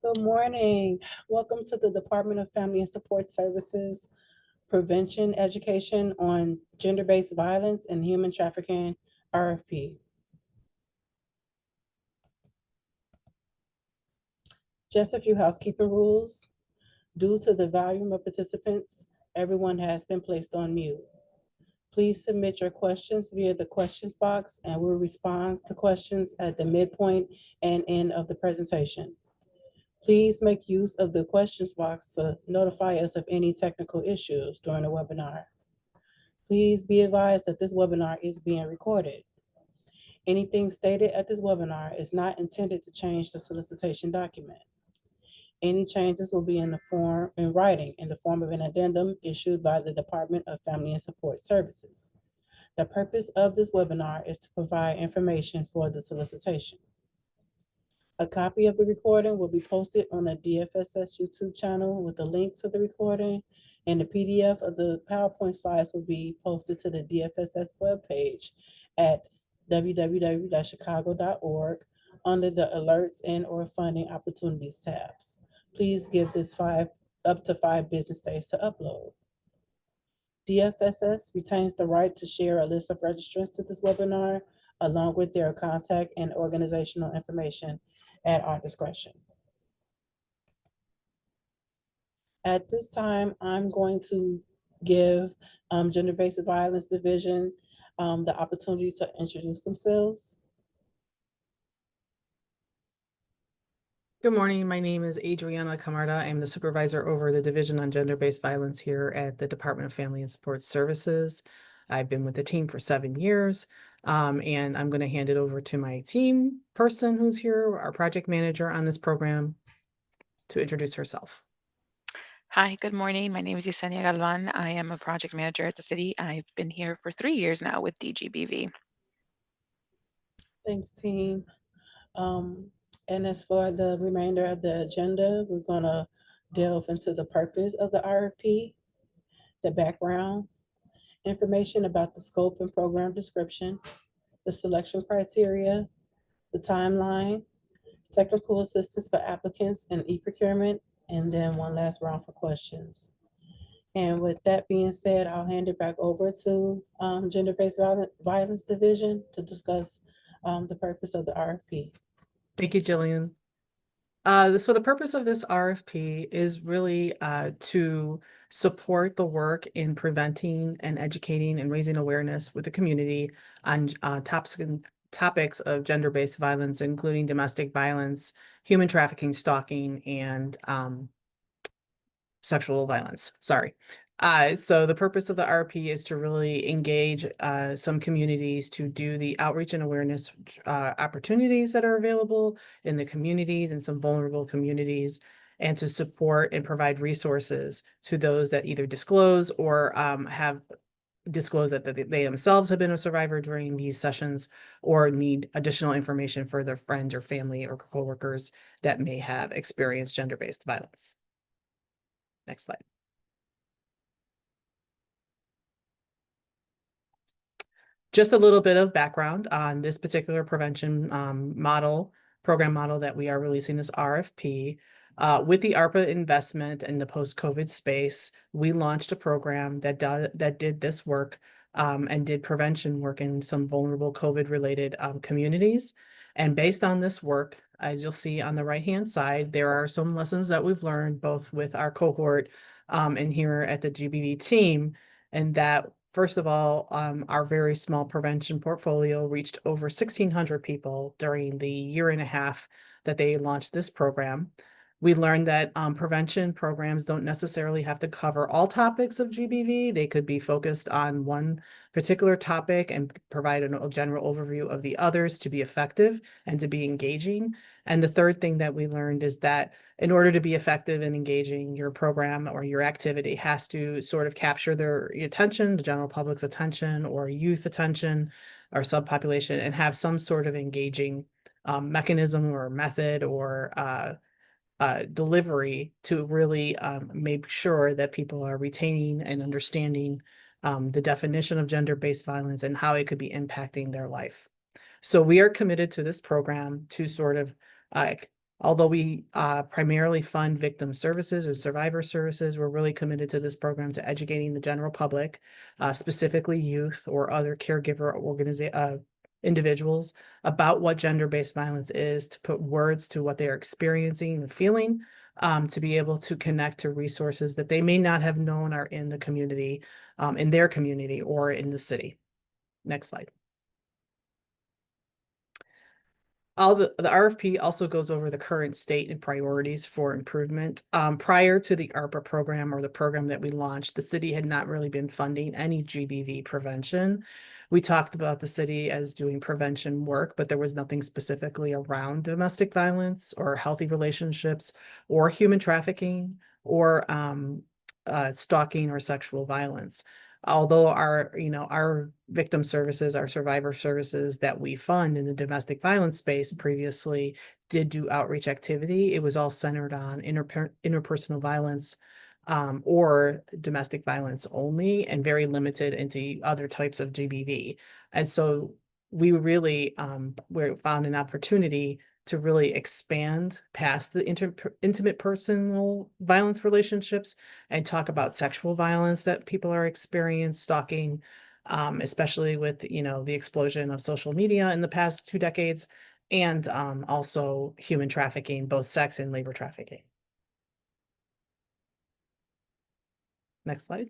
Good morning. Welcome to the Department of Family and Support Services Prevention Education on Gender-Based Violence and Human Trafficking RFP. Just a few housekeeping rules. Due to the volume of participants, everyone has been placed on mute. Please submit your questions via the questions box and we'll respond to questions at the midpoint and end of the presentation. Please make use of the questions box to notify us of any technical issues during the webinar. Please be advised that this webinar is being recorded. Anything stated at this webinar is not intended to change the solicitation document. Any changes will be in writing in the form of an addendum issued by the Department of Family and Support Services. The purpose of this webinar is to provide information for the solicitation. A copy of the recording will be posted on the DFSS YouTube channel with a link to the recording, and the PDF of the PowerPoint slides will be posted to the DFSS webpage at www.chicago.org under the Alerts and/or Funding Opportunities tabs. Please give this up to 5 business days to upload. DFSS retains the right to share a list of registrants to this webinar, along with their contact and organizational information at our discretion. At this time, I'm going to give Gender-Based Violence Division the opportunity to introduce themselves. Good morning. My name is Adriana Camarda. I'm the supervisor over the Division on Gender-Based Violence here at the Department of Family and Support Services. I've been with the team for 7 years, and I'm going to hand it over to my team person who's here, our project manager on this program, to introduce herself. Hi, good morning. My name is Yesenia Galvan. I am a project manager at the city. I've been here for 3 years now with DGBV. Thanks, team. And as for the remainder of the agenda, we're going to delve into the purpose of the RFP, the background, information about the scope and program description, the selection criteria, the timeline, technical assistance for applicants and e-procurement, and then one last round for questions. And with that being said, I'll hand it back over to Gender-Based Violence Division to discuss the purpose of the RFP. Thank you, Jillian. So the purpose of this RFP is really to support the work in preventing and educating and raising awareness with the community on topics of gender-based violence, including domestic violence, human trafficking, stalking, and sexual violence. Sorry. So the purpose of the RP is to really engage some communities to do the outreach and awareness opportunities that are available in the communities and some vulnerable communities, and to support and provide resources to those that either disclose or have disclosed that they themselves have been a survivor during these sessions or need additional information for their friends or family or coworkers that may have experienced gender-based violence. Next slide. Just a little bit of background on this particular prevention program model that we are releasing this RFP. With the ARPA investment in the post-COVID space, we launched a program that did this work and did prevention work in some vulnerable COVID-related communities. And based on this work, as you'll see on the right-hand side, there are some lessons that we've learned both with our cohort and here at the GBV team, and that first of all, our very small prevention portfolio reached over 1,600 people during the year and a half that they launched this program. We learned that prevention programs don't necessarily have to cover all topics of GBV. They could be focused on one particular topic and provide a general overview of the others to be effective and to be engaging. And the third thing that we learned is that in order to be effective in engaging, your program or your activity has to sort of capture their attention, the general public's attention, or youth attention, or subpopulation, and have some sort of engaging mechanism or method or delivery to really make sure that people are retaining and understanding the definition of gender-based violence and how it could be impacting their life. So we are committed to this program to sort of Although we primarily fund victim services or survivor services, we're really committed to this program to educating the general public, specifically youth or other caregiver individuals, about what gender-based violence is, to put words to what they are experiencing and feeling, to be able to connect to resources that they may not have known are in the community, in their community or in the city. Next slide. The RFP also goes over the current state and priorities for improvement. Prior to the ARPA program, or the program that we launched, the city had not really been funding any GBV prevention. We talked about the city as doing prevention work, but there was nothing specifically around domestic violence or healthy relationships or human trafficking or stalking or sexual violence. Although our victim services, our survivor services that we fund in the domestic violence space previously did do outreach activity, it was all centered on interpersonal violence or domestic violence only, and very limited into other types of GBV. And so we really found an opportunity to really expand past the intimate personal violence relationships and talk about sexual violence that people are experiencing, stalking, especially with, the explosion of social media in the past 2 decades, and also human trafficking, both sex and labor trafficking. Next slide.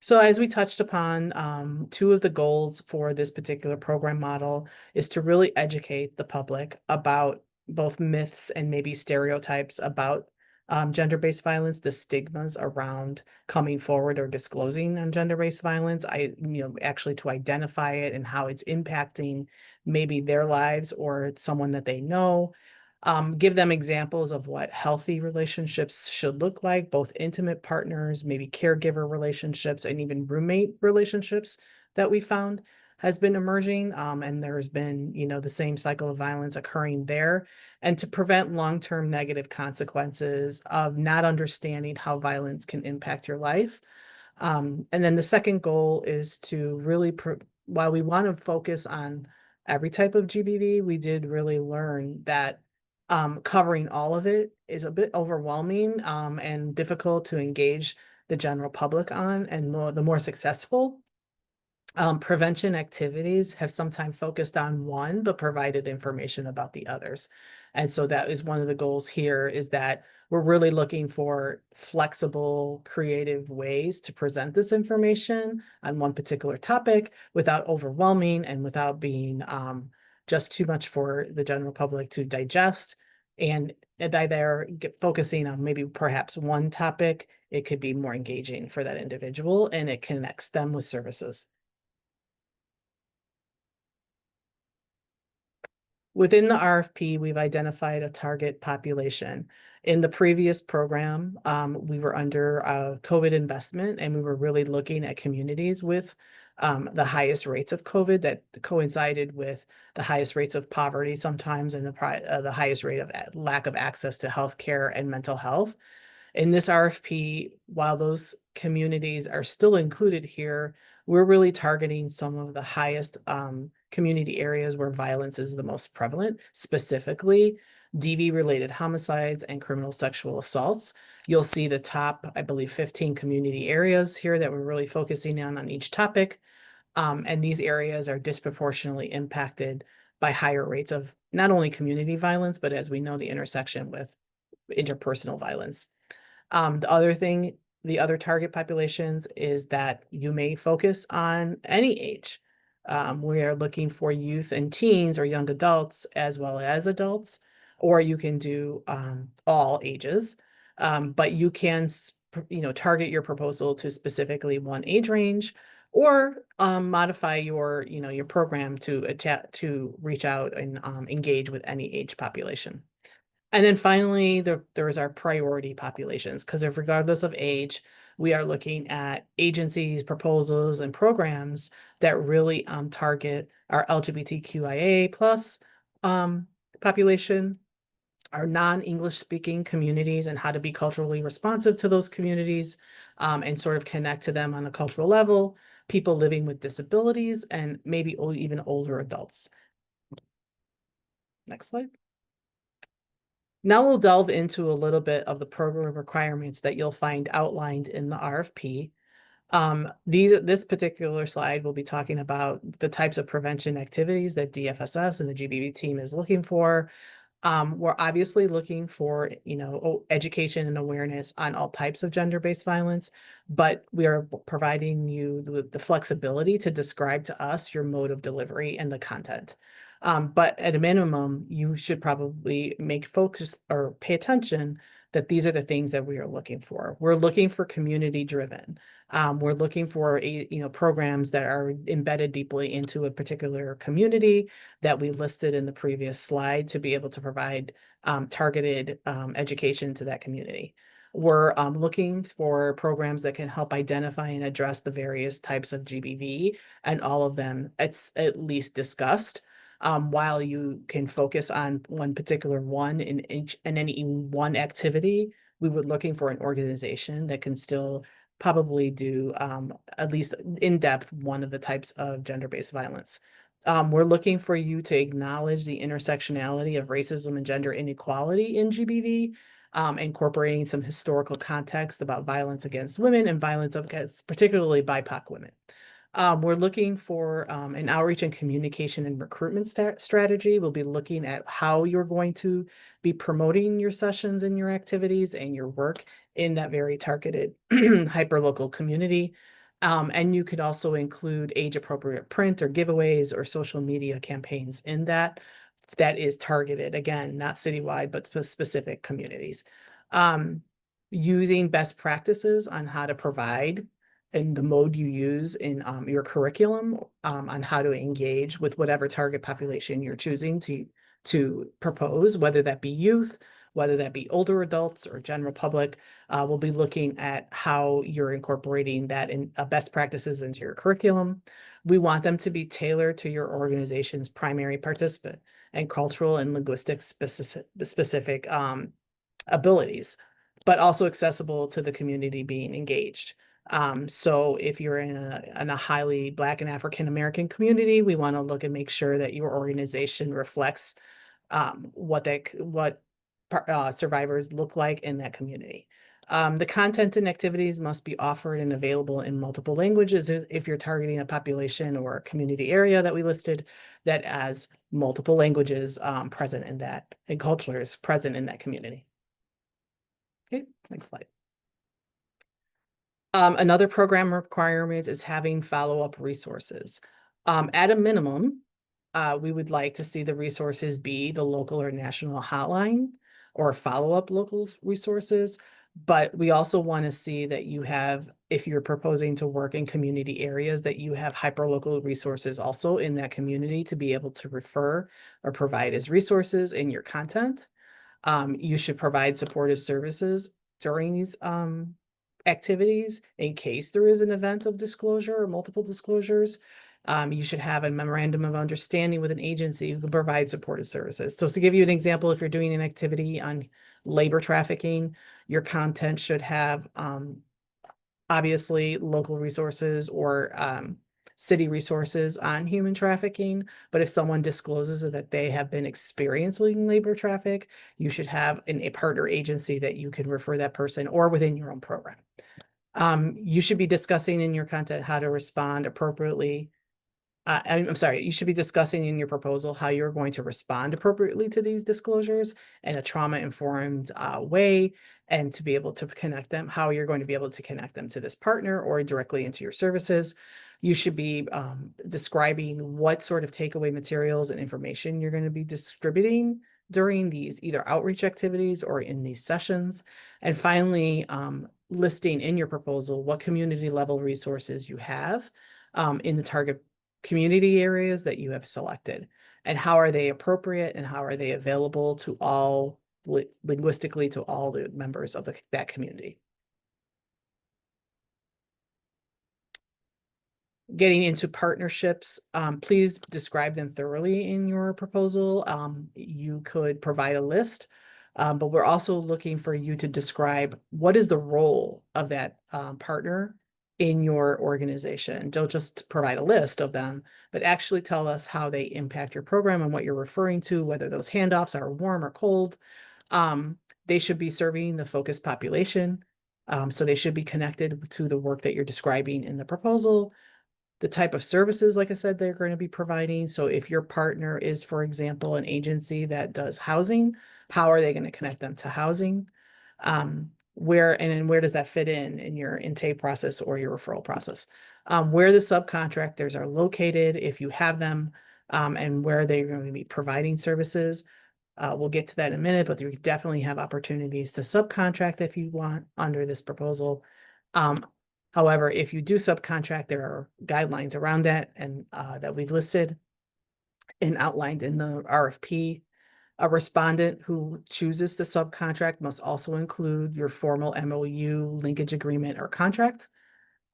So as we touched upon, 2 of the goals for this particular program model is to really educate the public about both myths and maybe stereotypes about gender-based violence, the stigmas around coming forward or disclosing on gender-based violence, actually to identify it and how it's impacting maybe their lives or someone that they know. Give them examples of what healthy relationships should look like, both intimate partners, maybe caregiver relationships, and even roommate relationships that we found has been emerging. And there's been, the same cycle of violence occurring there, and to prevent long-term negative consequences of not understanding how violence can impact your life. And then the second goal is to really, while we want to focus on every type of GBV, we did really learn that covering all of it is a bit overwhelming and difficult to engage the general public on, and the more successful prevention activities have sometimes focused on one, but provided information about the others. And so that is one of the goals here, is that we're really looking for flexible, creative ways to present this information on one particular topic without overwhelming and without being just too much for the general public to digest. And by there, focusing on maybe perhaps one topic, it could be more engaging for that individual, and it connects them with services. Within the RFP, we've identified a target population. In the previous program, we were under COVID investment, and we were really looking at communities with the highest rates of COVID that coincided with the highest rates of poverty sometimes, and the highest rate of lack of access to healthcare and mental health. In this RFP, while those communities are still included here, we're really targeting some of the highest community areas where violence is the most prevalent, specifically DV-related homicides and criminal sexual assaults. You'll see the top, I believe, 15 community areas here that we're really focusing on each topic. And these areas are disproportionately impacted by higher rates of not only community violence, but as we know, the intersection with interpersonal violence. The other target populations is that you may focus on any age. We are looking for youth and teens or young adults as well as adults, or you can do all ages. But you can, target your proposal to specifically one age range, or modify your program to reach out and engage with any age population. And then finally, there is our priority populations, because regardless of age, we are looking at agencies, proposals, and programs that really target our LGBTQIA plus population, our non-English speaking communities, and how to be culturally responsive to those communities, and sort of connect to them on a cultural level, people living with disabilities, and maybe even older adults. Next slide. Now we'll delve into a little bit of the program requirements that you'll find outlined in the RFP. This particular slide will be talking about the types of prevention activities that DFSS and the GBV team is looking for. We're obviously looking for, education and awareness on all types of gender-based violence, but we are providing you with the flexibility to describe to us your mode of delivery and the content. But at a minimum, you should probably make focus or pay attention that these are the things that we are looking for. We're looking for community-driven. We're looking for programs that are embedded deeply into a particular community that we listed in the previous slide to be able to provide targeted education to that community. We're looking for programs that can help identify and address the various types of GBV, and all of them it's at least discussed. While you can focus on one particular one in any one activity, we were looking for an organization that can still probably do at least in depth one of the types of gender-based violence. We're looking for you to acknowledge the intersectionality of racism and gender inequality in GBV, incorporating some historical context about violence against women and violence against particularly BIPOC women. We're looking for an outreach and communication and recruitment strategy. We'll be looking at how you're going to be promoting your sessions and your activities and your work in that very targeted hyperlocal community. And you could also include age-appropriate print or giveaways or social media campaigns in that is targeted, again, not citywide, but specific communities. Using best practices on how to provide and the mode you use in your curriculum on how to engage with whatever target population you're choosing to propose, whether that be youth, whether that be older adults or general public. We'll be looking at how you're incorporating that in best practices into your curriculum. We want them to be tailored to your organization's primary participant and cultural and linguistic specific abilities, but also accessible to the community being engaged. So if you're in a highly Black and African American community, we want to look and make sure that your organization reflects what survivors look like in that community. The content and activities must be offered and available in multiple languages if you're targeting a population or a community area that we listed that has multiple languages present in that, and cultures present in that community. Okay, next slide. Another program requirement is having follow-up resources. At a minimum, we would like to see the resources be the local or national hotline or follow-up local resources. But we also want to see that you have, if you're proposing to work in community areas, that you have hyperlocal resources also in that community to be able to refer or provide as resources in your content. You should provide supportive services during these activities in case there is an event of disclosure or multiple disclosures. You should have a memorandum of understanding with an agency who can provide supportive services. So to give you an example, if you're doing an activity on labor trafficking, your content should have obviously local resources or city resources on human trafficking. But if someone discloses that they have been experiencing labor traffic, you should have a partner agency that you can refer that person or within your own program. You should be discussing in your content how to respond appropriately. I'm sorry, you should be discussing in your proposal how you're going to respond appropriately to these disclosures in a trauma-informed way, and to be able to connect them, how you're going to be able to connect them to this partner or directly into your services. You should be describing what sort of takeaway materials and information you're going to be distributing during these either outreach activities or in these sessions. And finally, listing in your proposal what community level resources you have in the target community areas that you have selected, and how are they appropriate and how are they available to all linguistically to all the members of that community. Getting into partnerships, please describe them thoroughly in your proposal. You could provide a list, but we're also looking for you to describe what is the role of that partner in your organization. Don't just provide a list of them, but actually tell us how they impact your program and what you're referring to, whether those handoffs are warm or cold. They should be serving the focused population. So they should be connected to the work that you're describing in the proposal. The type of services, like I said, they're going to be providing. So if your partner is, for example, an agency that does housing, how are they going to connect them to housing? Where does that fit in your intake process or your referral process? Where the subcontractors are located, if you have them, and where they're going to be providing services. We'll get to that in a minute, but you definitely have opportunities to subcontract if you want under this proposal. However, if you do subcontract, there are guidelines around that and that we've listed and outlined in the RFP. A respondent who chooses to subcontract must also include your formal MOU, linkage agreement, or contract.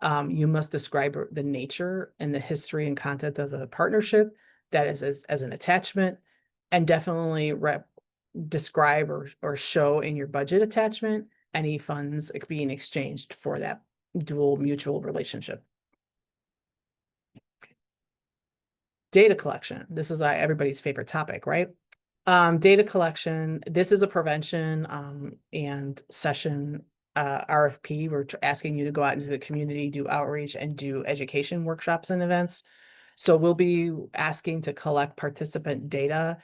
You must describe the nature and the history and content of the partnership that is as an attachment, and definitely describe or show in your budget attachment any funds being exchanged for that dual mutual relationship. Data collection. This is everybody's favorite topic, right? Data collection. This is a prevention and session RFP. We're asking you to go out into the community, do outreach, and do education workshops and events. So we'll be asking to collect participant data.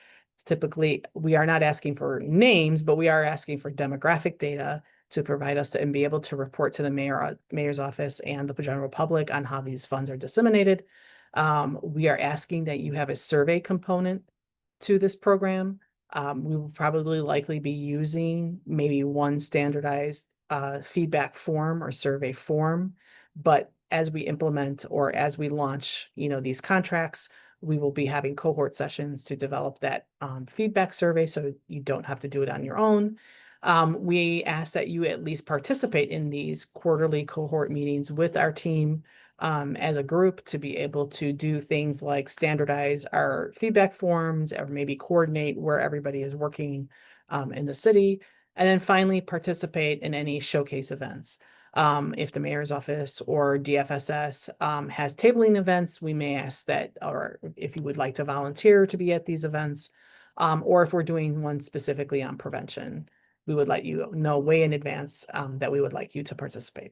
Typically, we are not asking for names, but we are asking for demographic data to provide us and be able to report to the mayor's office and the general public on how these funds are disseminated. We are asking that you have a survey component to this program. We will probably likely be using maybe one standardized feedback form or survey form, but as we implement or as we launch, these contracts, we will be having cohort sessions to develop that feedback survey so you don't have to do it on your own. We ask that you at least participate in these quarterly cohort meetings with our team as a group to be able to do things like standardize our feedback forms or maybe coordinate where everybody is working in the city. And then finally, participate in any showcase events. If the mayor's office or DFSS has tabling events, we may ask that, or if you would like to volunteer to be at these events, or if we're doing one specifically on prevention, we would let you know way in advance that we would like you to participate.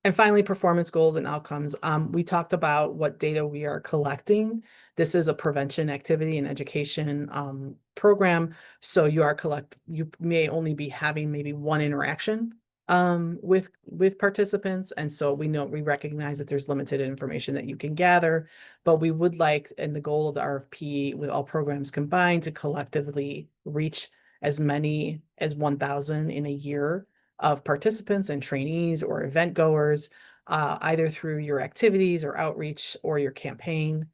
And finally, performance goals and outcomes. We talked about what data we are collecting. This is a prevention activity and education program. So you may only be having maybe one interaction with participants. And so we recognize that there's limited information that you can gather, but we would like, and the goal of the RFP with all programs combined, to collectively reach as many as 1,000 in a year of participants and trainees or event goers, either through your activities or outreach or your campaign.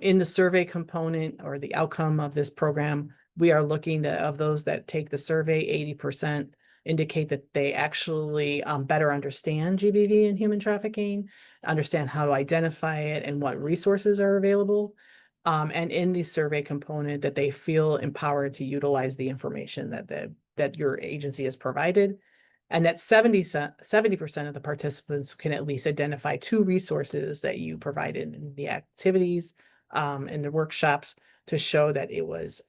In the survey component or the outcome of this program, we are looking of those that take the survey, 80% indicate that they actually better understand GBV and human trafficking, understand how to identify it and what resources are available. And in the survey component, that they feel empowered to utilize the information that your agency has provided. And that 70% of the participants can at least identify 2 resources that you provided in the activities, in the workshops, to show that it was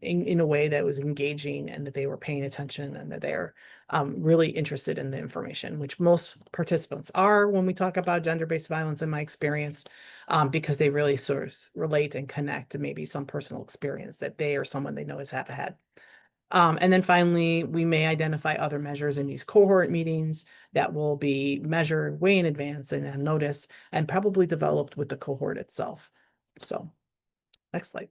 in a way that was engaging and that they were paying attention and that they're really interested in the information, which most participants are when we talk about gender-based violence, in my experience, because they really sort of relate and connect to maybe some personal experience that they or someone they know has had. And then finally, we may identify other measures in these cohort meetings that will be measured way in advance and on notice and probably developed with the cohort itself. So next slide.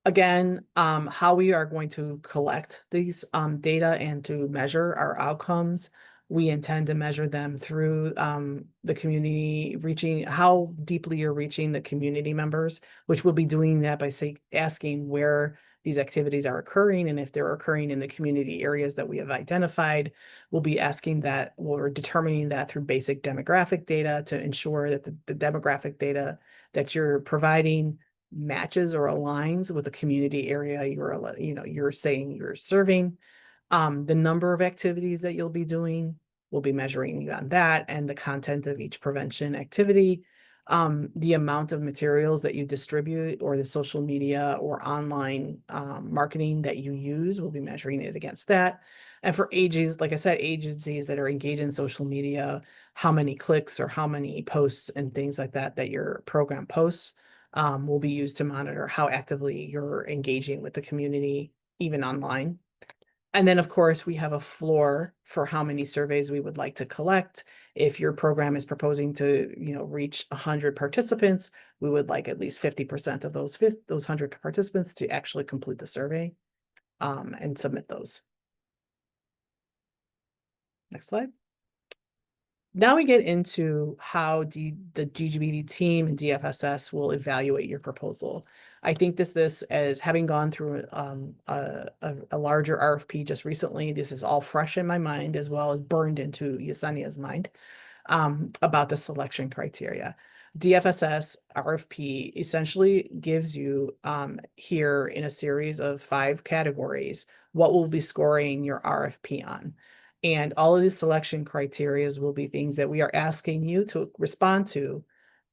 Again, how we are going to collect these data and to measure our outcomes. We intend to measure them through the community, reaching how deeply you're reaching the community members, which we'll be doing that by asking where these activities are occurring, and if they're occurring in the community areas that we have identified. We'll be asking that, we're determining that through basic demographic data to ensure that the demographic data that you're providing matches or aligns with the community area you're saying you're serving. The number of activities that you'll be doing, we'll be measuring on that, and the content of each prevention activity. The amount of materials that you distribute or the social media or online marketing that you use, we'll be measuring it against that. And for ages, like I said, agencies that are engaged in social media, how many clicks or how many posts and things like that that your program posts will be used to monitor how actively you're engaging with the community, even online. And then, of course, we have a floor for how many surveys we would like to collect. If your program is proposing to, reach 100 participants, we would like at least 50% of those 100 participants to actually complete the survey and submit those. Next slide. Now we get into how the GGBD team and DFSS will evaluate your proposal. I think this as having gone through a larger RFP just recently, this is all fresh in my mind as well as burned into Yesenia's mind about the selection criteria. DFSS RFP essentially gives you here in a series of 5 categories what we'll be scoring your RFP on. And all of these selection criteria will be things that we are asking you to respond to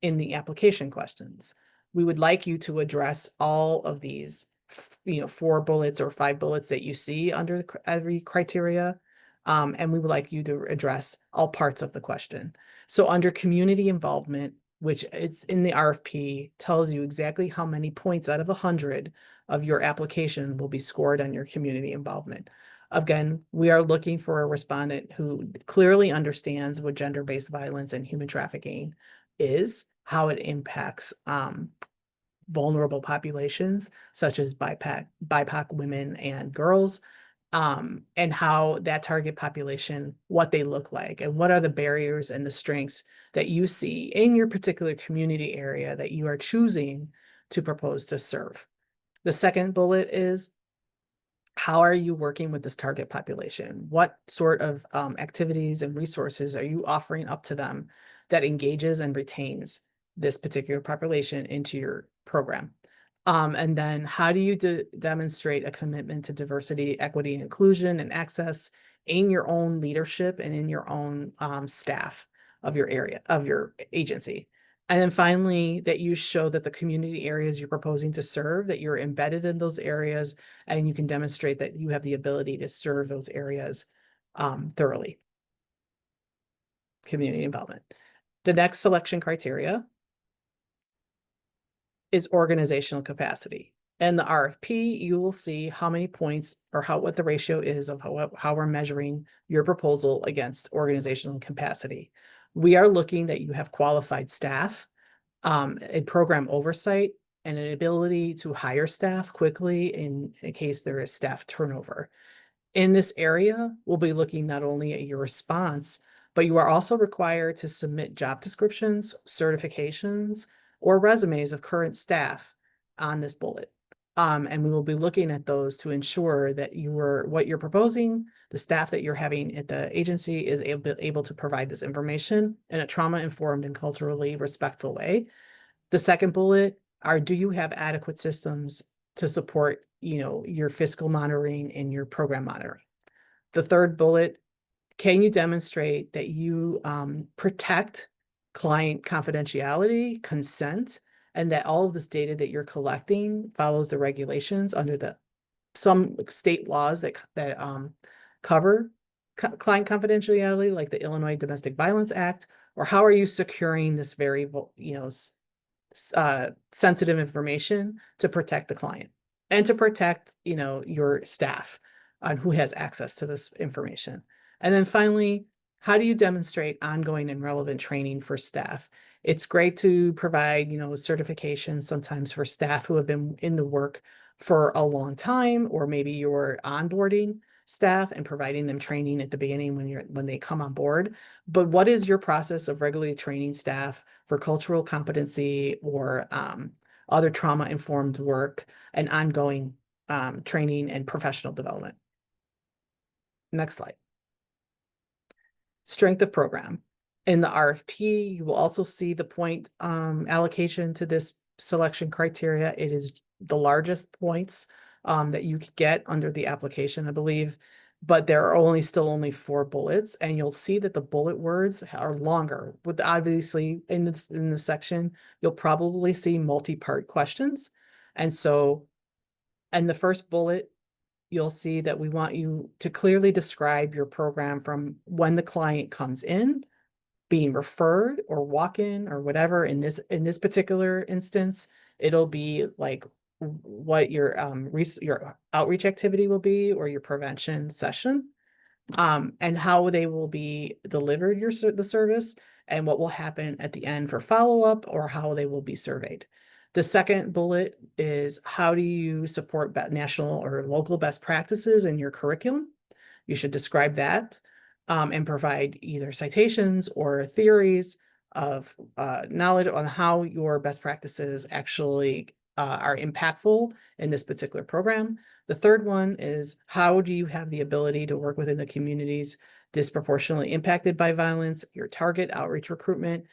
in the application questions. We would like you to address all of these, 4 bullets or 5 bullets that you see under every criteria. And we would like you to address all parts of the question. So under community involvement, which it's in the RFP, tells you exactly how many points out of 100 of your application will be scored on your community involvement. Again, we are looking for a respondent who clearly understands what gender-based violence and human trafficking is, how it impacts vulnerable populations, such as BIPOC women and girls, and how that target population, what they look like, and what are the barriers and the strengths that you see in your particular community area that you are choosing to propose to serve. The second bullet is, how are you working with this target population? What sort of activities and resources are you offering up to them that engages and retains this particular population into your program? And then how do you demonstrate a commitment to diversity, equity, inclusion, and access in your own leadership and in your own staff of your area, of your agency? And then finally, that you show that the community areas you're proposing to serve, that you're embedded in those areas, and you can demonstrate that you have the ability to serve those areas thoroughly. Community involvement. The next selection criteria is organizational capacity. In the RFP, you will see how many points or what the ratio is of how we're measuring your proposal against organizational capacity. We are looking that you have qualified staff, a program oversight, and an ability to hire staff quickly in case there is staff turnover. In this area, we'll be looking not only at your response, but you are also required to submit job descriptions, certifications, or resumes of current staff on this bullet. And we will be looking at those to ensure that what you're proposing, the staff that you're having at the agency is able to provide this information in a trauma-informed and culturally respectful way. The second bullet are, do you have adequate systems to support, your fiscal monitoring and your program monitoring? The third bullet, can you demonstrate that you protect client confidentiality, consent, and that all of this data that you're collecting follows the regulations under some state laws that cover client confidentiality, like the Illinois Domestic Violence Act? Or how are you securing this very, sensitive information to protect the client and to protect, your staff on who has access to this information? And then finally, how do you demonstrate ongoing and relevant training for staff? It's great to provide, certifications sometimes for staff who have been in the work for a long time, or maybe you're onboarding staff and providing them training at the beginning when they come on board. But what is your process of regularly training staff for cultural competency or other trauma-informed work and ongoing training and professional development? Next slide. Strength of program. In the RFP, you will also see the point allocation to this selection criteria. It is the largest points that you could get under the application. I believe but there are still only 4 bullets, and you'll see that the bullet words are longer. With obviously in this section, you'll probably see multi-part questions. And so, in the first bullet, you'll see that we want you to clearly describe your program from when the client comes in, being referred or walk-in or whatever. In this particular instance, it'll be like what your outreach activity will be, or your prevention session, and how they will be delivered the service, and what will happen at the end for follow-up, or how they will be surveyed. The second bullet is, how do you support national or local best practices in your curriculum? You should describe that, and provide either citations or theories of knowledge on how your best practices actually are impactful in this particular program. The third one is, how do you have the ability to work within the communities disproportionately impacted by violence, your target outreach recruitment?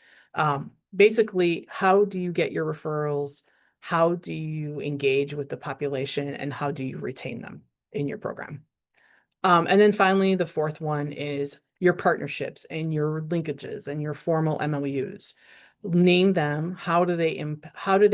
Basically, how do you get your referrals? How do you engage with the population, and how do you retain them in your program? And then finally, the fourth one is your partnerships and your linkages and your formal MOUs. Name them. How do they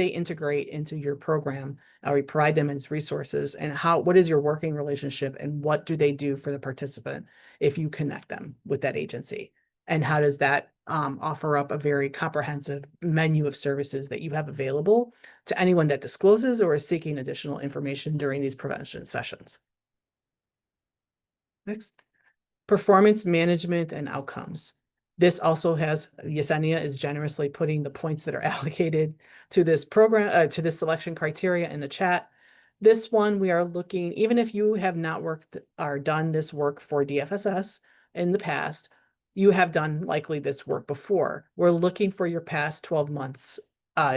integrate into your program? Or you provide them as resources, and what is your working relationship, and what do they do for the participant if you connect them with that agency? And how does that offer up a very comprehensive menu of services that you have available to anyone that discloses or is seeking additional information during these prevention sessions? Next, performance management and outcomes. This also has, Yesenia is generously putting the points that are allocated to this program, to this selection criteria in the chat. This one, we are looking, even if you have not worked or done this work for DFSS in the past, you have done likely this work before. We're looking for your past 12 months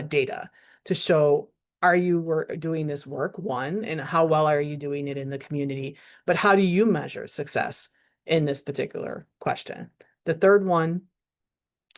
data to show, are you doing this work, one, and how well are you doing it in the community? But how do you measure success in this particular question? The third one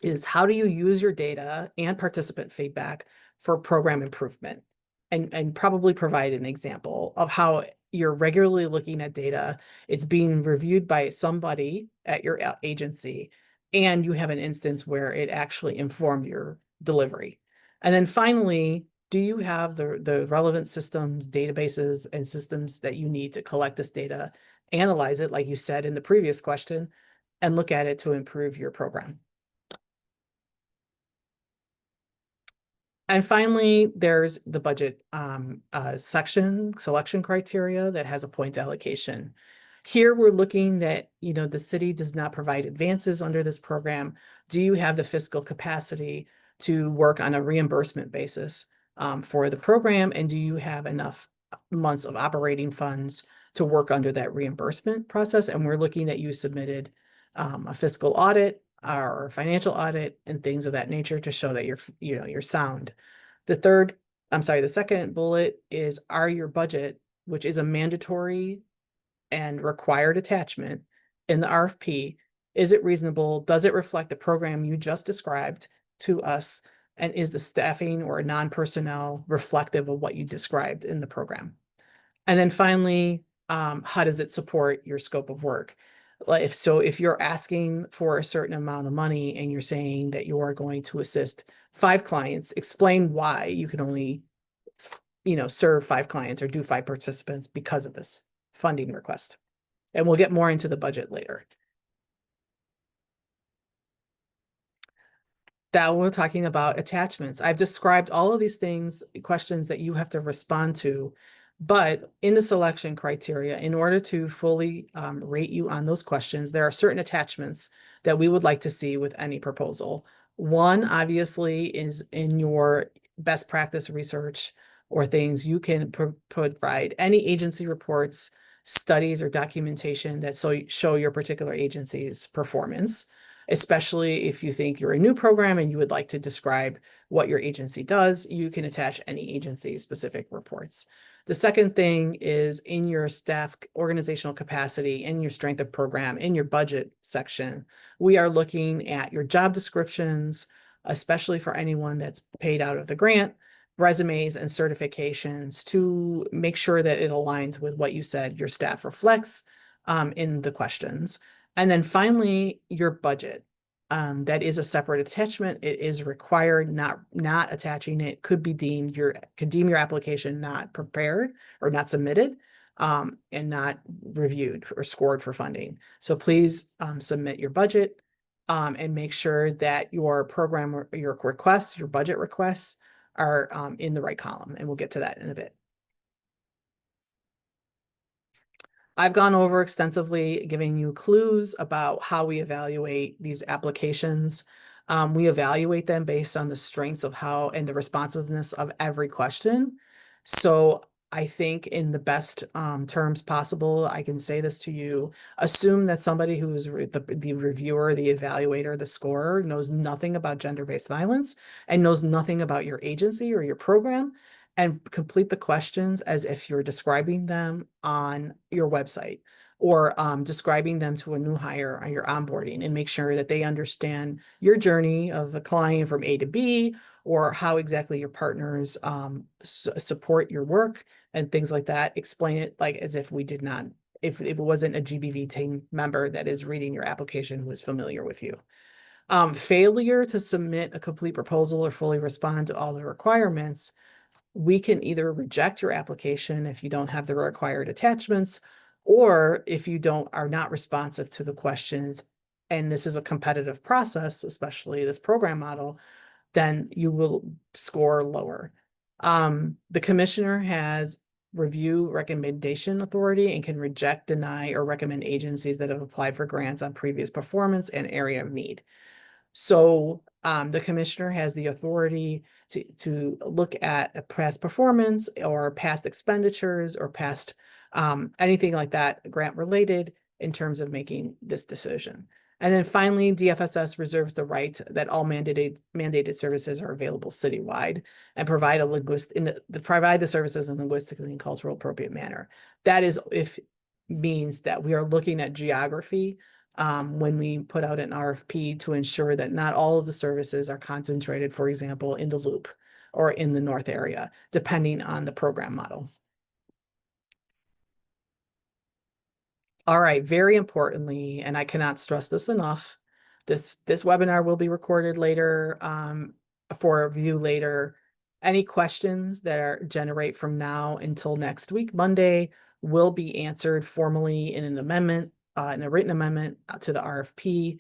is, how do you use your data and participant feedback for program improvement? And probably provide an example of how you're regularly looking at data, it's being reviewed by somebody at your agency, and you have an instance where it actually informed your delivery. And then finally, do you have the relevant systems, databases, and systems that you need to collect this data, analyze it, like you said in the previous question, and look at it to improve your program? And finally, there's the budget selection criteria that has a point allocation. Here we're looking that, the city does not provide advances under this program. Do you have the fiscal capacity to work on a reimbursement basis for the program? And do you have enough months of operating funds to work under that reimbursement process? And we're looking that you submitted a fiscal audit or financial audit and things of that nature to show that you're sound. The second bullet is, are your budget, which is a mandatory and required attachment in the RFP, is it reasonable? Does it reflect the program you just described to us? And is the staffing or non-personnel reflective of what you described in the program? And then finally, how does it support your scope of work? If you're asking for a certain amount of money and you're saying that you are going to assist 5 clients, explain why you can only, serve 5 clients or do 5 participants because of this funding request. And we'll get more into the budget later. That we're talking about attachments. I've described all of these things, questions that you have to respond to. But in the selection criteria, in order to fully rate you on those questions, there are certain attachments that we would like to see with any proposal. One, obviously, is in your best practice research or things you can provide any agency reports, studies, or documentation that show your particular agency's performance, especially if you think you're a new program and you would like to describe what your agency does. You can attach any agency-specific reports. The second thing is in your staff organizational capacity, in your strength of program, in your budget section, we are looking at your job descriptions, especially for anyone that's paid out of the grant, resumes and certifications, to make sure that it aligns with what you said your staff reflects in the questions. And then finally, your budget. That is a separate attachment. It is required, not attaching it could deem your application not prepared or not submitted, and not reviewed or scored for funding. So please submit your budget, and make sure that your program, your requests, your budget requests are in the right column. And we'll get to that in a bit. I've gone over extensively, giving you clues about how we evaluate these applications. We evaluate them based on the strengths of how and the responsiveness of every question. So I think in the best terms possible, I can say this to you. Assume that somebody who is the reviewer, the evaluator, the scorer knows nothing about gender-based violence and knows nothing about your agency or your program, and complete the questions as if you're describing them on your website, or describing them to a new hire on your onboarding, and make sure that they understand your journey of a client from A to B, or how exactly your partners support your work and things like that. Explain it like as if we did not, if it wasn't a GBV team member that is reading your application who is familiar with you. Failure to submit a complete proposal or fully respond to all the requirements, we can either reject your application if you don't have the required attachments, or if you are not responsive to the questions, and this is a competitive process, especially this program model, then you will score lower. The commissioner has review recommendation authority and can reject, deny, or recommend agencies that have applied for grants on previous performance and area of need. So the commissioner has the authority to look at a past performance or past expenditures or past anything like that grant related in terms of making this decision. And then finally, DFSS reserves the right that all mandated services are available citywide and provide provide the services in linguistically and cultural appropriate manner. That is means that we are looking at geography when we put out an RFP to ensure that not all of the services are concentrated, for example, in the Loop or in the North area, depending on the program model. All right, very importantly, and I cannot stress this enough, this webinar will be recorded later for view later. Any questions that generate from now until next week, Monday, will be answered formally in an amendment, in a written amendment to the RFP.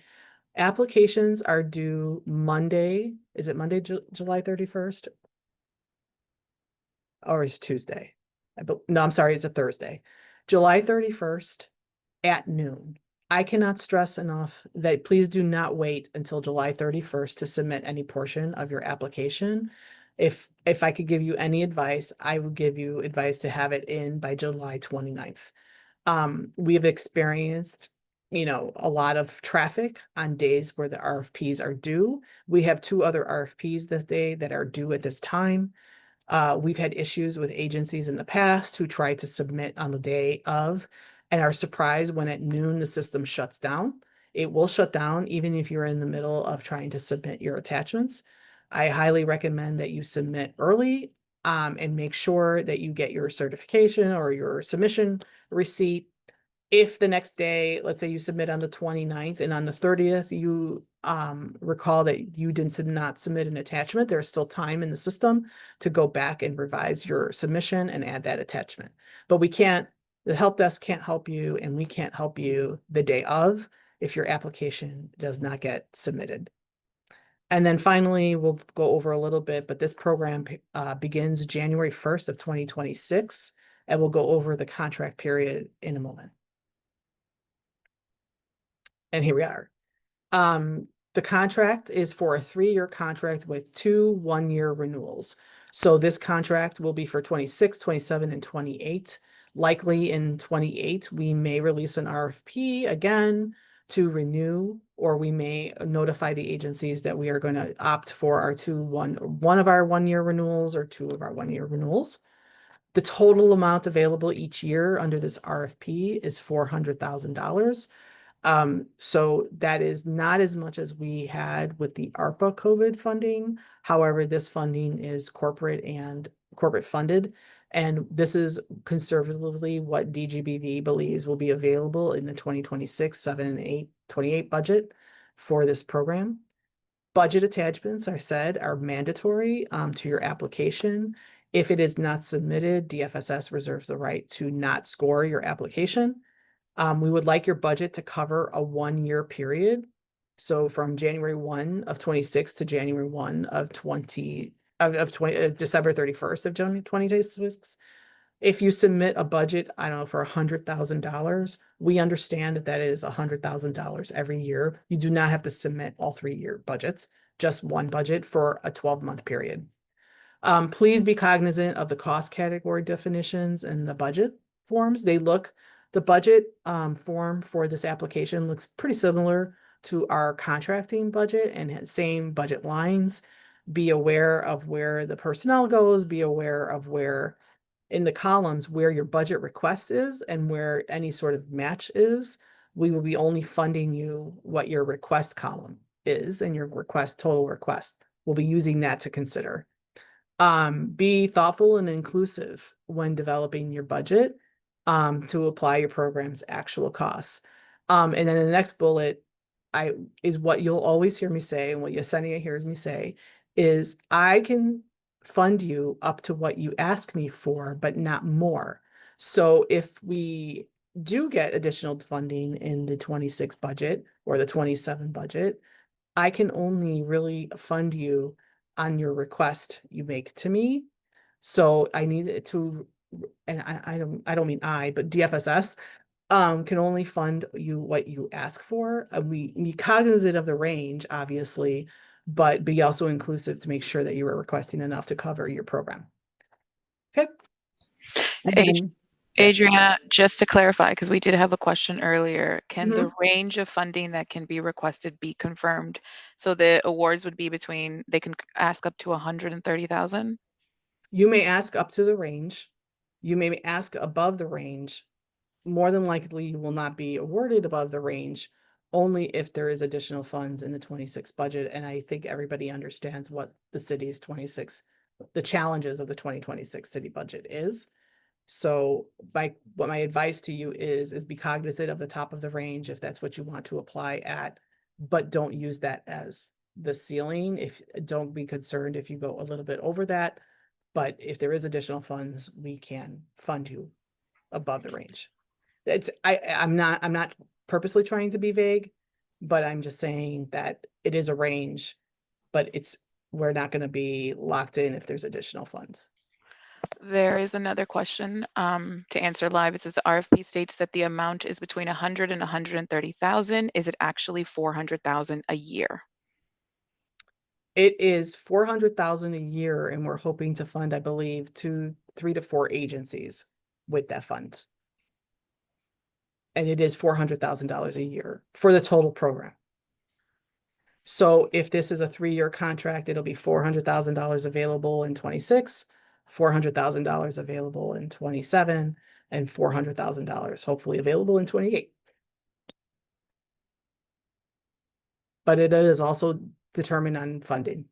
Applications are due Monday. Is it Monday, July 31st? Or is Tuesday? No, I'm sorry, it's a Thursday. July 31st at noon. I cannot stress enough that please do not wait until July 31st to submit any portion of your application. If I could give you any advice, I would give you advice to have it in by July 29th. We have experienced, a lot of traffic on days where the RFPs are due. We have 2 other RFPs this day that are due at this time. We've had issues with agencies in the past who try to submit on the day of and are surprised when at noon the system shuts down. It will shut down even if you're in the middle of trying to submit your attachments. I highly recommend that you submit early, and make sure that you get your certification or your submission receipt. If the next day, let's say you submit on the 29th and on the 30th, you recall that you did not submit an attachment, there's still time in the system to go back and revise your submission and add that attachment. But the help desk can't help you, and we can't help you the day of if your application does not get submitted. And then finally, we'll go over a little bit, but this program begins January 1st of 2026, and we'll go over the contract period in a moment. And here we are. The contract is for a 3-year contract with 2 one-year renewals. So this contract will be for 26, 27, and 28. Likely in 28, we may release an RFP again to renew, or we may notify the agencies that we are going to opt for our one of our 1-year renewals or 2 of our 1-year renewals. The total amount available each year under this RFP is $400,000. So that is not as much as we had with the ARPA COVID funding. However, this funding is corporate funded, And this is conservatively what DGBV believes will be available in the 2026, 7 and 8, 28 budget for this program. Budget attachments, I said, are mandatory to your application. If it is not submitted, DFSS reserves the right to not score your application. We would like your budget to cover a 1-year period. So from January 1 of 26 to January 1 of 20, December 31st of 2026. If you submit a budget, I don't know, for $100,000, we understand that that is $100,000 every year. You do not have to submit all 3-year budgets, just one budget for a 12-month period. Please be cognizant of the cost category definitions and the budget forms. The budget form for this application looks pretty similar to our contracting budget and has same budget lines. Be aware of where the personnel goes, be aware of where in the columns where your budget request is and where any sort of match is. We will be only funding you what your request column is and your total request. We'll be using that to consider. Be thoughtful and inclusive when developing your budget to apply your program's actual costs. And then the next bullet is what you'll always hear me say, and what Yesenia hears me say, is I can fund you up to what you ask me for, but not more. So if we do get additional funding in the 26 budget or the 27 budget, I can only really fund you on your request you make to me. So I need to, and I don't mean but DFSS can only fund you what you ask for. We need cognizant of the range, obviously, but be also inclusive to make sure that you are requesting enough to cover your program. Okay. Adriana, just to clarify, because we did have a question earlier, can the Mm-hmm. range of funding that can be requested be confirmed? So the awards would be they can ask up to 130,000? You may ask up to the range. You may ask above the range. More than likely, you will not be awarded above the range, only if there is additional funds in the 26 budget. And I think everybody understands what the city's the challenges of the 2026 city budget is. So what my advice to you is be cognizant of the top of the range if that's what you want to apply at, but don't use that as the ceiling. Don't be concerned if you go a little bit over that, but if there is additional funds, we can fund you above the range. I'm not purposely trying to be vague, but I'm just saying that it is a range, but we're not going to be locked in if there's additional funds. There is another question to answer live. It says the RFP states that the amount is between 100 and 130,000. Is it actually 400,000 a year? It is 400,000 a year, and we're hoping to fund, I believe, 3 to 4 agencies with that fund. And it is $400,000 a year for the total program. So if this is a 3-year contract, it'll be $400,000 available in 26, $400,000 available in 27, and $400,000 hopefully available in 28. But it is also determined on funding.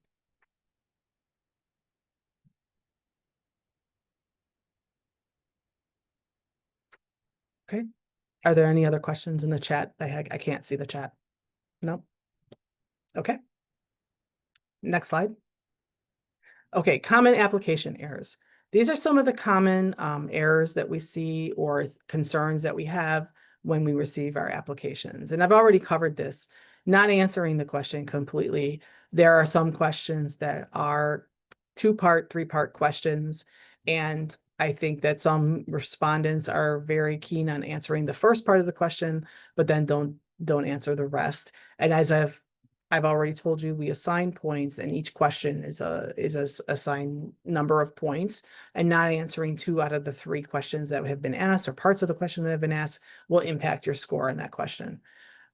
Okay. Are there any other questions in the chat? I can't see the chat. No. Okay. Next slide. Okay, common application errors. These are some of the common errors that we see or concerns that we have when we receive our applications. And I've already covered this, not answering the question completely. There are some questions that are 2-part, 3-part questions. And I think that some respondents are very keen on answering the first part of the question, but then don't answer the rest. And as I've already told you, we assign points, and each question is a assigned number of points, and not answering 2 out of the 3 questions that have been asked or parts of the question that have been asked will impact your score on that question.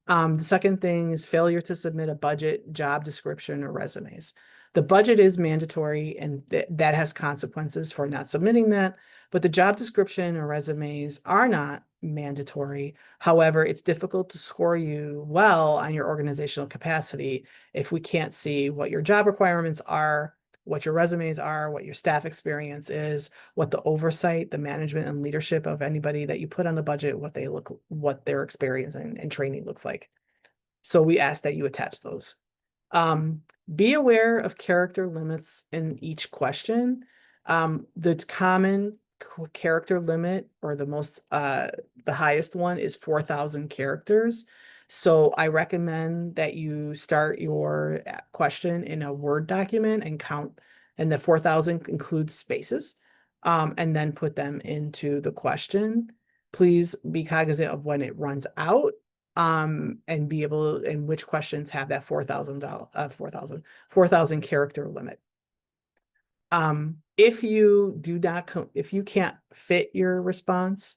The second thing is failure to submit a budget, job description, or resumes. The budget is mandatory, and that has consequences for not submitting that, but the job description or resumes are not mandatory. However, it's difficult to score you well on your organizational capacity if we can't see what your job requirements are, what your resumes are, what your staff experience is, what the oversight, the management and leadership of anybody that you put on the budget, what their experience and training looks like. So we ask that you attach those. Be aware of character limits in each question. The common character limit, or the highest one, is 4,000 characters. So I recommend that you start your question in a Word document and count, and the 4,000 includes spaces, and then put them into the question. Please be cognizant of when it runs out, and be able, and which questions have that 4,000 character limit. If you can't fit your response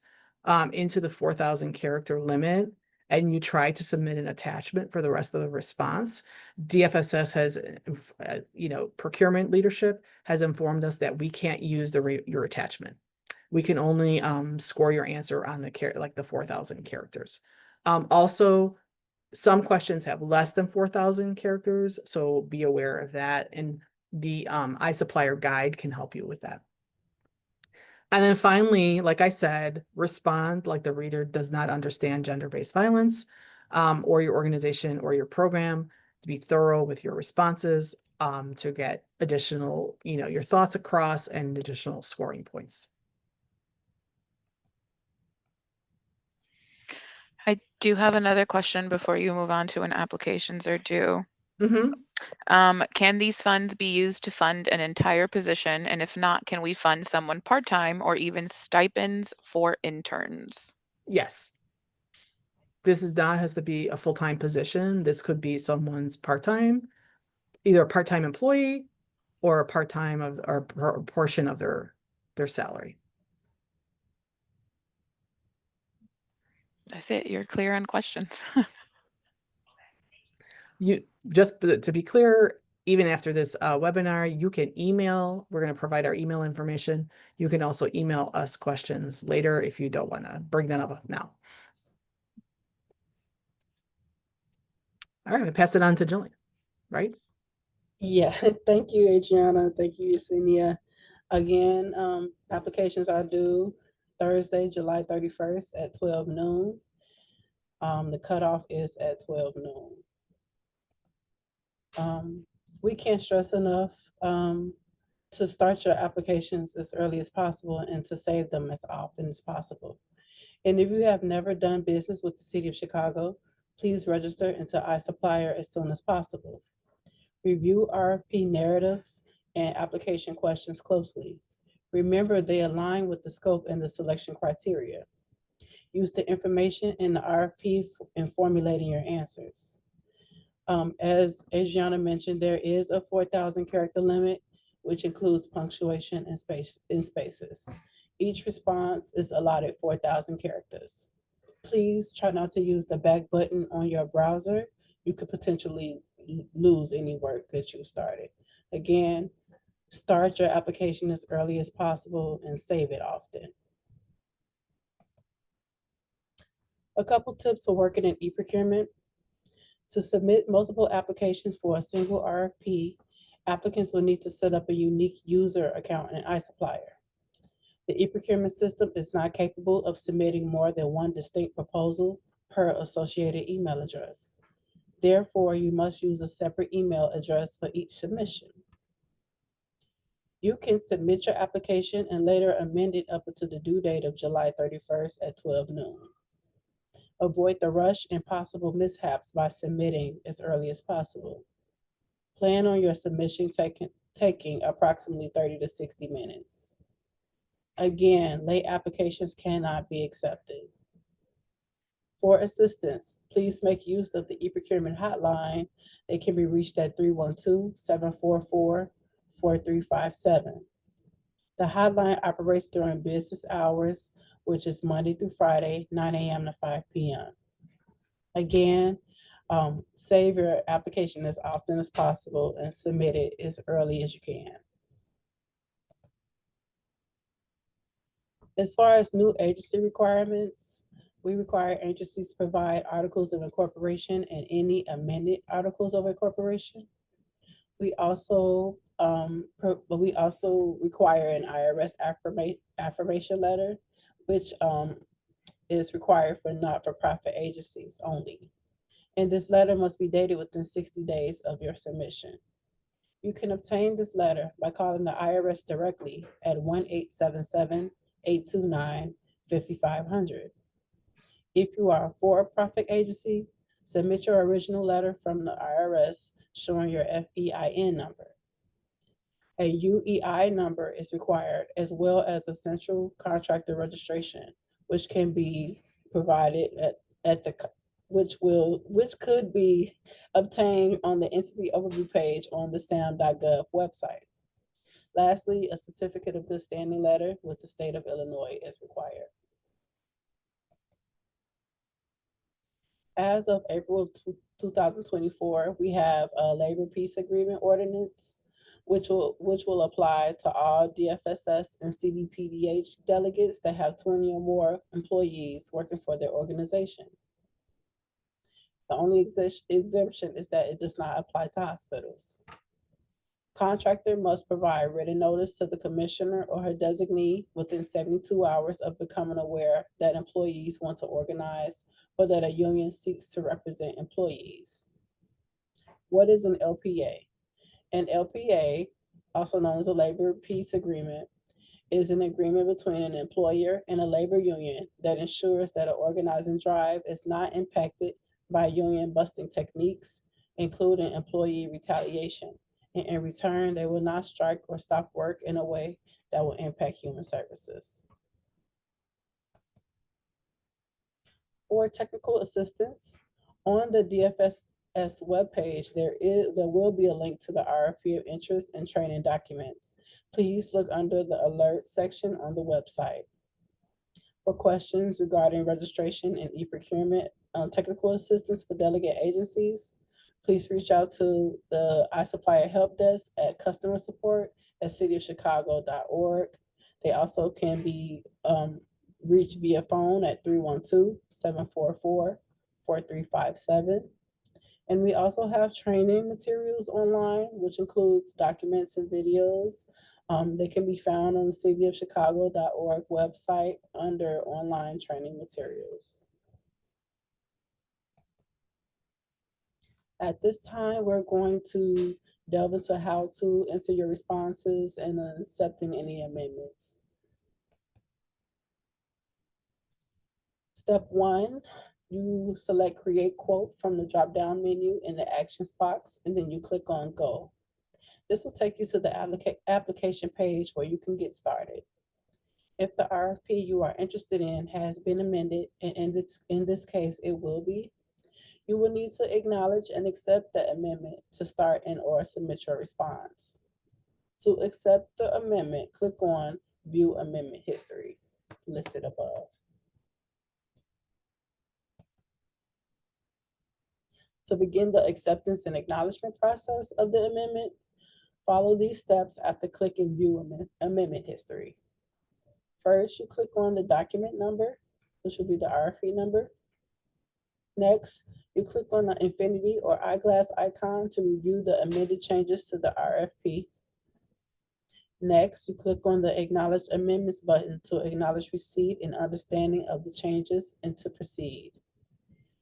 into the 4,000 character limit, and you try to submit an attachment for the rest of the response, DFSS has, procurement leadership has informed us that we can't use your attachment. We can only score your answer on the 4,000 characters. Also, some questions have less than 4,000 characters, so be aware of that. And the iSupplier guide can help you with that. And then finally, like I said, respond like the reader does not understand gender-based violence, or your organization or your program. To be thorough with your responses, to get additional, your thoughts across and additional scoring points. I do have another question before you move on to when applications are due. Can these funds be used to fund an entire position? And if not, can we fund someone part-time or even stipends for interns? Yes. This does not have to be a full-time position. This could be someone's part-time, either a part-time employee or a part-time or a portion of their salary. That's it. You're clear on questions. You just to be clear, even after this webinar, you can email. We're going to provide our email information. You can also email us questions later if you don't want to bring that up now. All right, I pass it on to Jillian, right? Yeah, thank you, Adriana. Thank you, Yesenia. Again, applications are due Thursday, July 31st at 12 noon. The cutoff is at 12 noon. We can't stress enough to start your applications as early as possible and to save them as often as possible. And if you have never done business with the City of Chicago, please register into iSupplier as soon as possible. Review RFP narratives and application questions closely. Remember, they align with the scope and the selection criteria. Use the information in the RFP in formulating your answers. As Adriana mentioned, there is a 4,000 character limit, which includes punctuation and spaces. Each response is allotted 4,000 characters. Please try not to use the back button on your browser. You could potentially lose any work that you started. Again, start your application as early as possible and save it often. A couple tips for working in e-procurement. To submit multiple applications for a single RFP, applicants will need to set up a unique user account in iSupplier. The e-procurement system is not capable of submitting more than one distinct proposal per associated email address. Therefore, you must use a separate email address for each submission. You can submit your application and later amend it up until the due date of July 31st at 12 noon. Avoid the rush and possible mishaps by submitting as early as possible. Plan on your submission taking approximately 30 to 60 minutes. Again, late applications cannot be accepted. For assistance, please make use of the e-procurement hotline. They can be reached at 312-744-4357. The hotline operates during business hours, which is Monday through Friday, 9 a.m. to 5 p.m. Again, save your application as often as possible and submit it as early as you can. As far as new agency requirements, we require agencies to provide articles of incorporation and any amended articles of incorporation. We also but we also require an IRS affirmation letter, which is required for not-for-profit agencies only. And this letter must be dated within 60 days of your submission. You can obtain this letter by calling the IRS directly at 1-877-829-5500. If you are a for-profit agency, submit your original letter from the IRS showing your FEIN number. A UEI number is required, as well as a central contractor registration, which can be provided at the which could be obtained on the entity overview page on the sam.gov website. Lastly, a certificate of good standing letter with the state of Illinois is required. As of April of 2024, we have a labor peace agreement ordinance, which will apply to all DFSS and CDPDH delegates that have 20 or more employees working for their organization. The only exemption is that it does not apply to hospitals. Contractor must provide written notice to the commissioner or her designee within 72 hours of becoming aware that employees want to organize or that a union seeks to represent employees. What is an LPA? An LPA, also known as a labor peace agreement, is an agreement between an employer and a labor union that ensures that an organizing drive is not impacted by union busting techniques, including employee retaliation. And in return, they will not strike or stop work in a way that will impact human services. For technical assistance, on the DFSS webpage, there will be a link to the RFP of interest and training documents. Please look under the alert section on the website. For questions regarding registration and e-procurement technical assistance for delegate agencies, please reach out to the iSupplier help desk at customer support at cityofchicago.org. They also can be reached via phone at 312-744-4357. And we also have training materials online, which includes documents and videos. They can be found on the cityofchicago.org website under online training materials. At this time, we're going to delve into how to enter your responses and accepting any amendments. Step 1, you select Create Quote from the drop-down menu in the Actions box, and then you click on Go. This will take you to the application page where you can get started. If the RFP you are interested in has been amended, and in this case it will be, you will need to acknowledge and accept the amendment to start and/or submit your response. To accept the amendment, click on View Amendment History, listed above. To begin the acceptance and acknowledgement process of the amendment, follow these steps after clicking View Amendment History. First, you click on the document number, which will be the RFP number. Next, you click on the infinity or eyeglass icon to review the amended changes to the RFP. Next, you click on the Acknowledge Amendments button to acknowledge receipt and understanding of the changes and to proceed.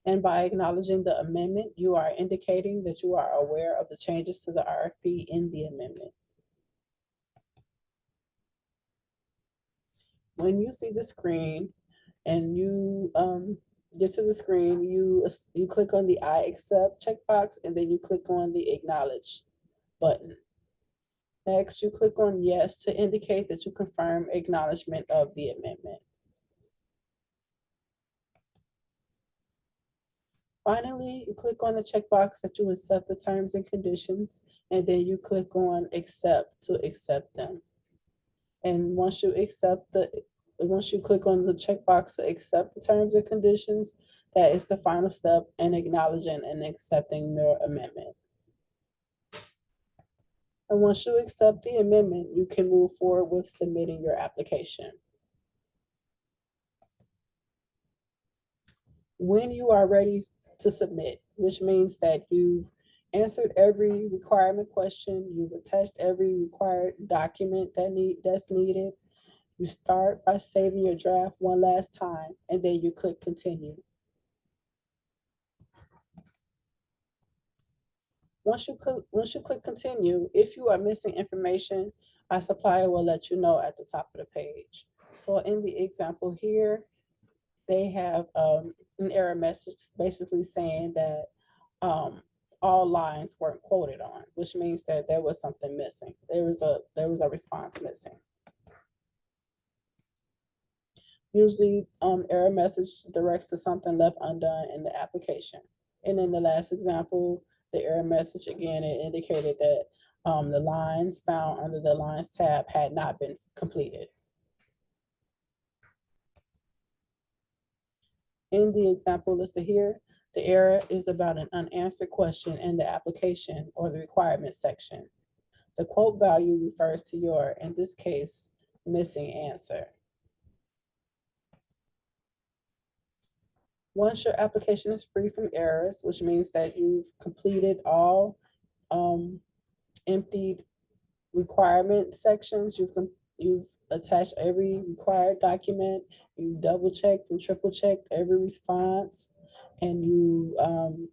And by acknowledging the amendment, you are indicating that you are aware of the changes to the RFP in the amendment. When you see the screen and you get to the screen, you click on the I accept checkbox, and then you click on the Acknowledge button. Next, you click on Yes to indicate that you confirm acknowledgement of the amendment. Finally, you click on the checkbox that you accept the terms and conditions, and then you click on Accept to accept them. And once you click on the checkbox to accept the terms and conditions, that is the final step in acknowledging and accepting your amendment. And once you accept the amendment, you can move forward with submitting your application. When you are ready to submit, which means that you've answered every requirement question. You've attached every required document that's needed. You start by saving your draft one last time, and then you click continue. Once you click continue, if you are missing information, our supplier will let you know at the top of the page. So in the example here, they have an error message basically saying that all lines weren't quoted on, which means that there was something missing. There was a response missing. Usually error message directs to something left undone in the application. And in the last example, the error message again, it indicated that the lines found under the lines tab had not been completed. In the example listed here, the error is about an unanswered question in the application or the requirement section. The quote value refers to your, in this case, missing answer. Once your application is free from errors, which means that you've completed all emptied requirement sections, you've attached every required document, you double checked and triple checked every response, and you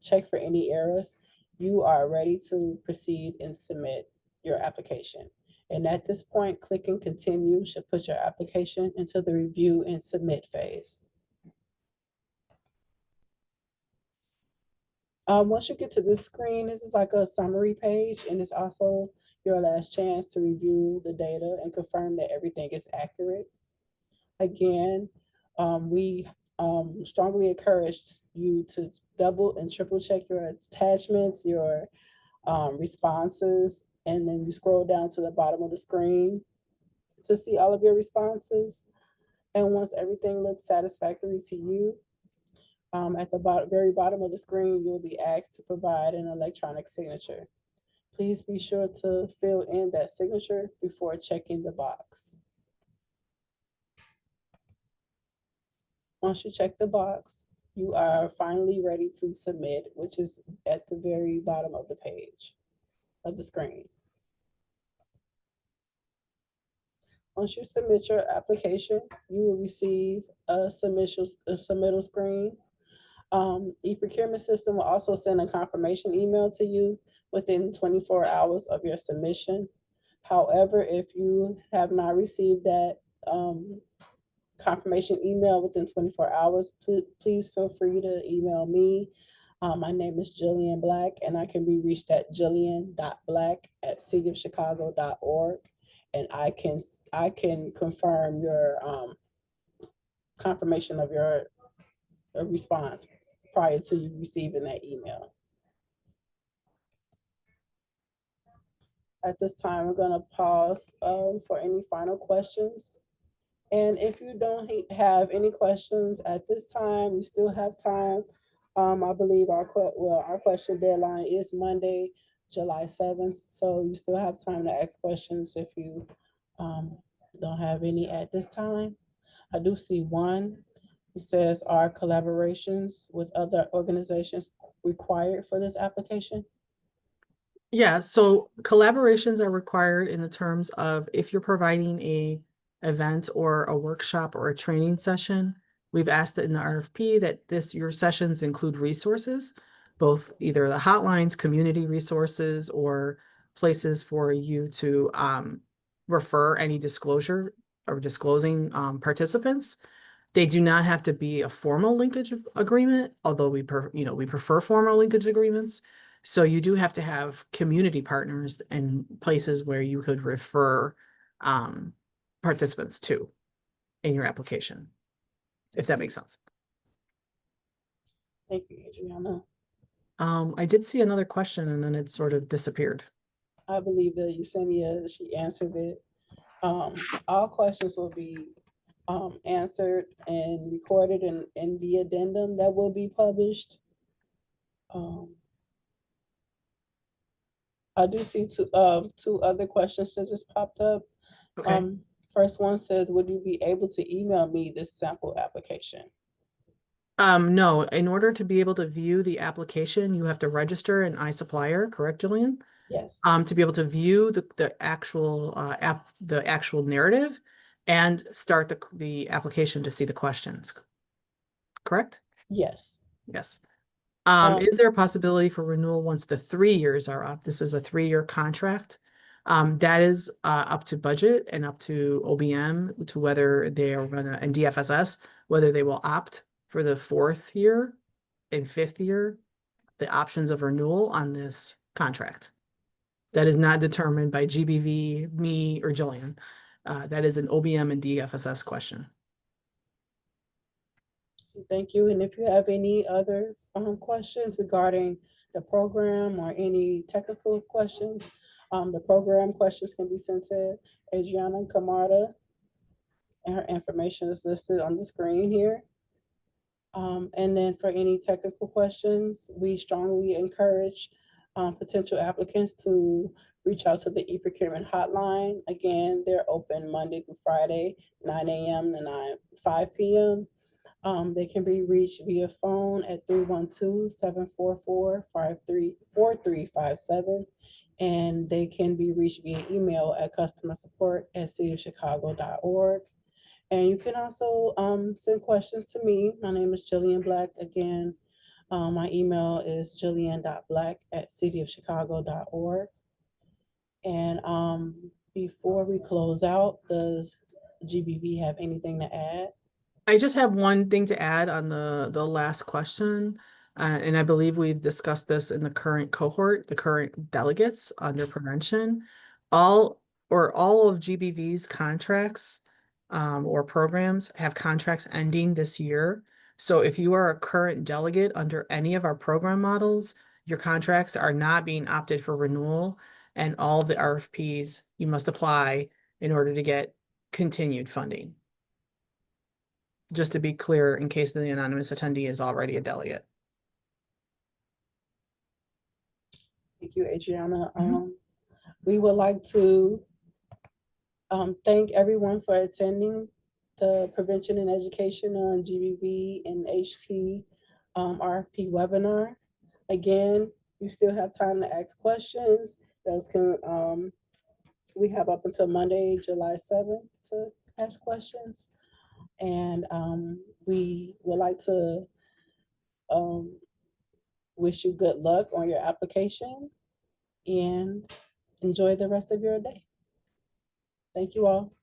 check for any errors, you are ready to proceed and submit your application. And at this point, clicking continue should put your application into the review and submit phase. Once you get to this screen, this is like a summary page, and it's also your last chance to review the data and confirm that everything is accurate. Again, we strongly encourage you to double and triple check your attachments, your responses, and then you scroll down to the bottom of the screen to see all of your responses. And once everything looks satisfactory to you, at the very bottom of the screen, you'll be asked to provide an electronic signature. Please be sure to fill in that signature before checking the box. Once you check the box, you are finally ready to submit, which is at the very bottom of the page of the screen. Once you submit your application, you will receive a submittal screen. E-procurement system will also send a confirmation email to you within 24 hours of your submission. However, if you have not received that confirmation email within 24 hours, please feel free to email me. My name is Jillian Black, and I can be reached at jillian.black@cityofchicago.org, and I can confirm your confirmation of your response prior to you receiving that email. At this time, we're going to pause for any final questions. And if you don't have any questions at this time, we still have time. I believe our question deadline is Monday, July 7th. So you still have time to ask questions if you don't have any at this time. I do see one. It says, are collaborations with other organizations required for this application? Yeah, so collaborations are required in the terms of if you're providing a event or a workshop or a training session, we've asked in the RFP that your sessions include resources, both either the hotlines, community resources, or places for you to refer any disclosure or disclosing participants. They do not have to be a formal linkage agreement, although we prefer formal linkage agreements. So you do have to have community partners and places where you could refer participants to in your application, if that makes sense. Thank you, Adriana. I did see another question and then it sort of disappeared. I believe that Yesenia, she answered it. All questions will be answered and recorded in the addendum that will be published. I do see two other questions that just popped up. Okay. First one said, would you be able to email me this sample application? No, in order to be able to view the application, you have to register an iSupplier, correct, Jillian? Yes, To be able to view the actual narrative and start the application to see the questions, correct? yes. Yes. Um, Is there a possibility for renewal once the 3 years are up? This is a 3-year contract. That is up to budget and up to OBM to whether they are gonna, and DFSS, whether they will opt for the 4th year and 5th year, the options of renewal on this contract. That is not determined by GBV, me, or Jillian. That is an OBM and DFSS question. Thank you. And if you have any other questions regarding the program or any technical questions, the program questions can be sent to Adriana Camarda, and her information is listed on the screen here. And then for any technical questions, we strongly encourage potential applicants to reach out to the e-procurement hotline. Again, they're open Monday through Friday, 9 a.m. to 5 p.m. They can be reached via phone at 312-744-4357. And they can be reached via email at customersupport@cityofchicago.org. And you can also send questions to me. My name is Jillian Black. Again, my email is jillian.black@cityofchicago.org. And before we close out, does GBV have anything to add? I just have one thing to add on the last question. And I believe we've discussed this in the current cohort, the current delegates under prevention. All of GBV's contracts or programs have contracts ending this year. So if you are a current delegate under any of our program models, your contracts are not being opted for renewal, and all of the RFPs you must apply in order to get continued funding. Just to be clear, in case the anonymous attendee is already a delegate. Thank you, Adriana. We would like to thank everyone for attending the Prevention and Education on GBV and HT RFP webinar. Again, you still have time to ask questions. Those can we have up until Monday, July 7th to ask questions. And we would like to wish you good luck on your application and enjoy the rest of your day. Thank you all.